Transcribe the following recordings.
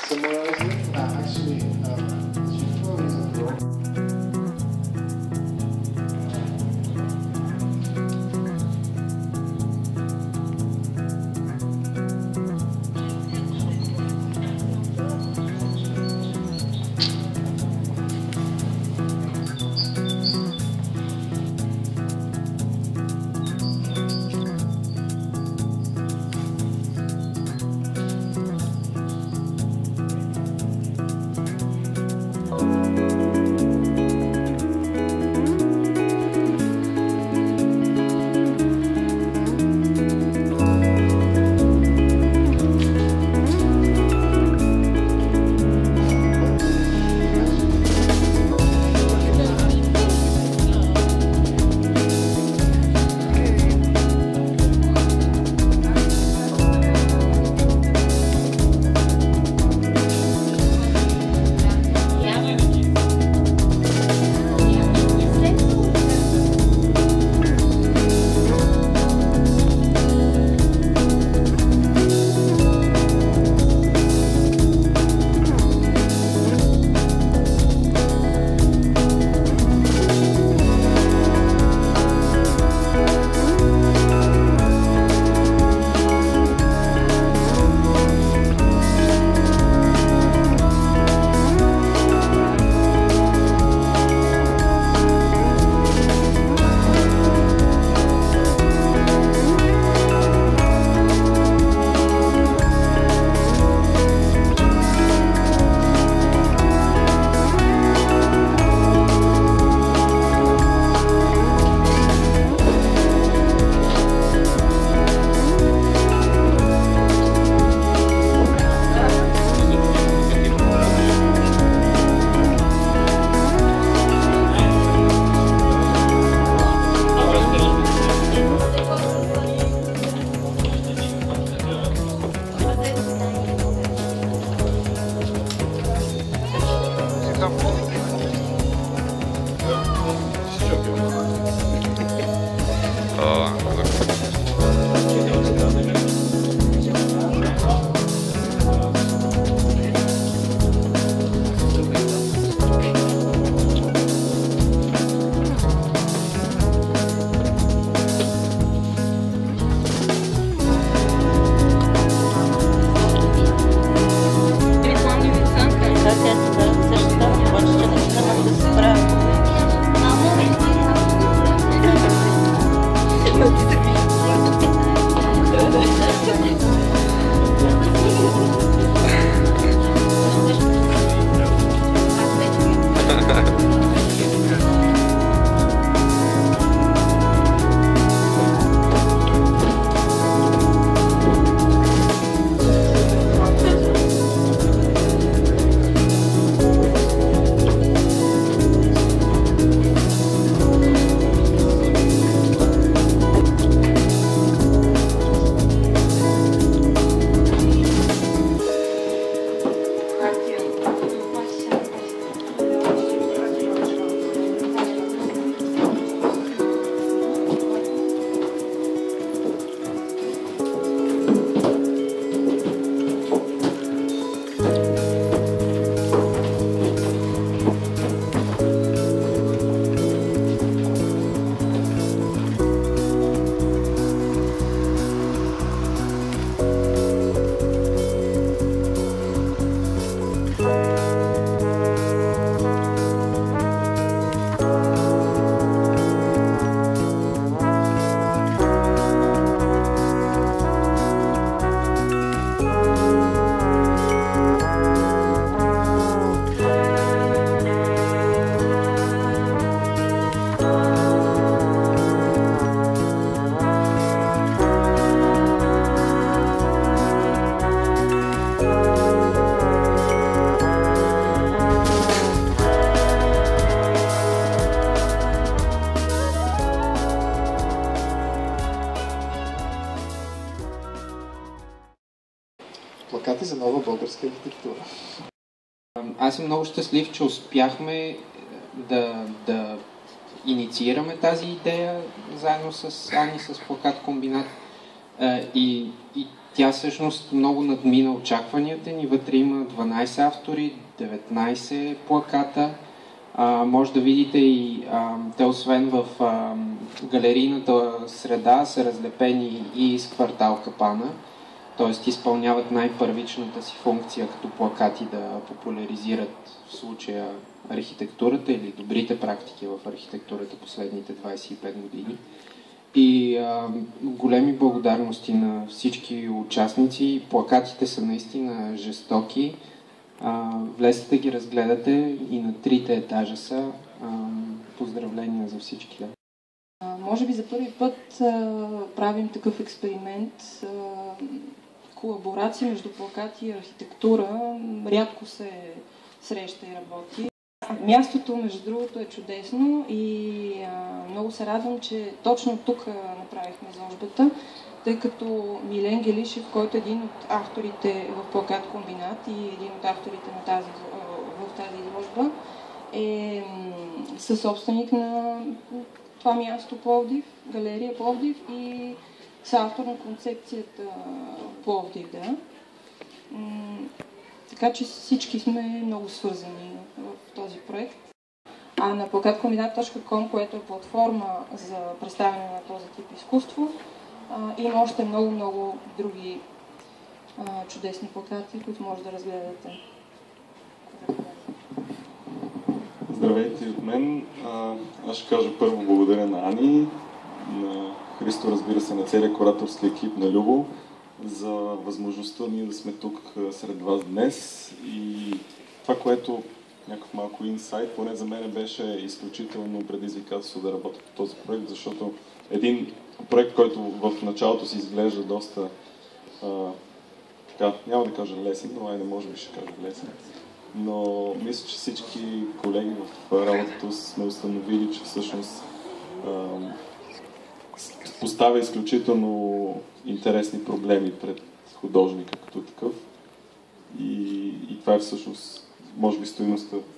Summarizing, actually, G4 is a program. Плакати за нова българска архитектура. Аз съм много щастлив, че успяхме да инициираме тази идея заедно с Ани, с Плакат Комбинат. И тя всъщност много надмина очакванията ни. Вътре има 12 автори, 19 плаката. Може да видите и те освен в галерийната среда са разлепени и из квартал Капана, т.е. изпълняват най-първичната си функция като плакати да популяризират в случая архитектурата или добрите практики в архитектурата последните 25 години. И големи благодарности на всички участници. Плакатите са наистина жестоки. Влезте да ги разгледате и на 3-те етажа са. Поздравления за всички. Може би за първи път правим такъв експеримент. Колаборация между плакати и архитектура рядко се среща и работи. Мястото, между другото, е чудесно и много се радвам, че точно тук направихме изложбата, тъй като Милен Гелишев, който е един от авторите в Плакат Комбинат и един от авторите на в тази изложба, е съсобственик на това място Пловдив, галерия Пловдив и съавтор на концепцията Пловдив, да. Така че всички сме много свързани в този проект. А на plakatkombinat.com, което е платформа за представяне на този тип изкуство, има още много други чудесни плакати, които може да разгледате. Здравейте от мен. Аз ще кажа първо благодаря на Ани, на Христо, разбира се, на целия кураторски екип на Любо за възможността ние да сме тук сред вас днес. И това, което някакъв малко инсайт, поне за мен беше изключително предизвикателство да работя по този проект, защото един проект, който в началото си изглежда доста, няма да кажа лесен, но айде може би ще кажа лесен. Но мисля, че всички колеги в работата сме установили, че всъщност поставя изключително интересни проблеми пред художника като такъв. И това е всъщност, може би,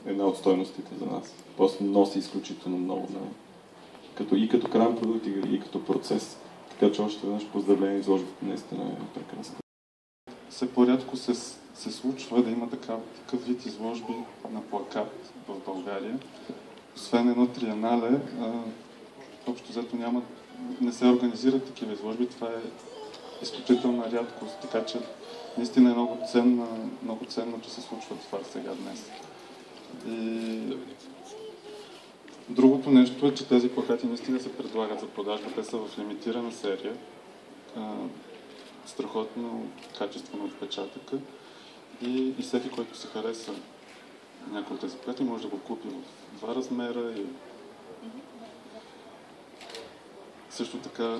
една от стойностите за нас. Просто носи изключително много, и като крайен продукт, и като процес. Така че още веднъж поздравление, изложбата наистина е прекрасна. Все по-рядко се случва да има такъв вид изложби на плакат в България. Освен едно триенале, общо взето не се организират такива изложби. Това е изключителна рядкост, така че наистина е много ценно, че се случва това сега днес. И другото нещо е, че тези плакати наистина се предлагат за продажба. Те са в лимитирана серия. Страхотно качествено отпечатъка и всеки, който се хареса някой от тези плакати, може да го купи в 2 размера. И също така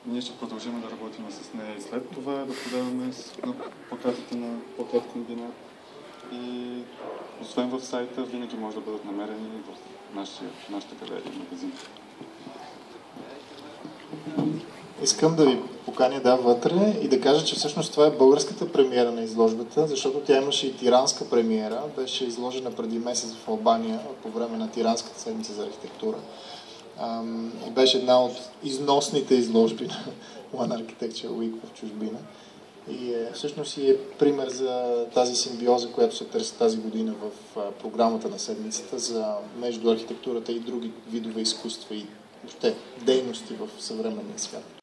ние ще продължим да работим с нея и след това да подаваме плакатите на Плакат Комбинат. И освен в сайта, винаги може да бъдат намерени в нашата галерия и магазин. Искам да ви поканя вътре и да кажа, че всъщност това е българската премиера на изложбата, защото тя имаше и тиранска премиера. Беше изложена преди месец в Албания по време на Тиранската седмица за архитектура. И беше една от износните изложби на One Architecture Week в чужбина. И всъщност е пример за тази симбиоза, която се търси тази година в програмата на седмицата за между архитектурата и други видове изкуства и дейности в съвременния свят.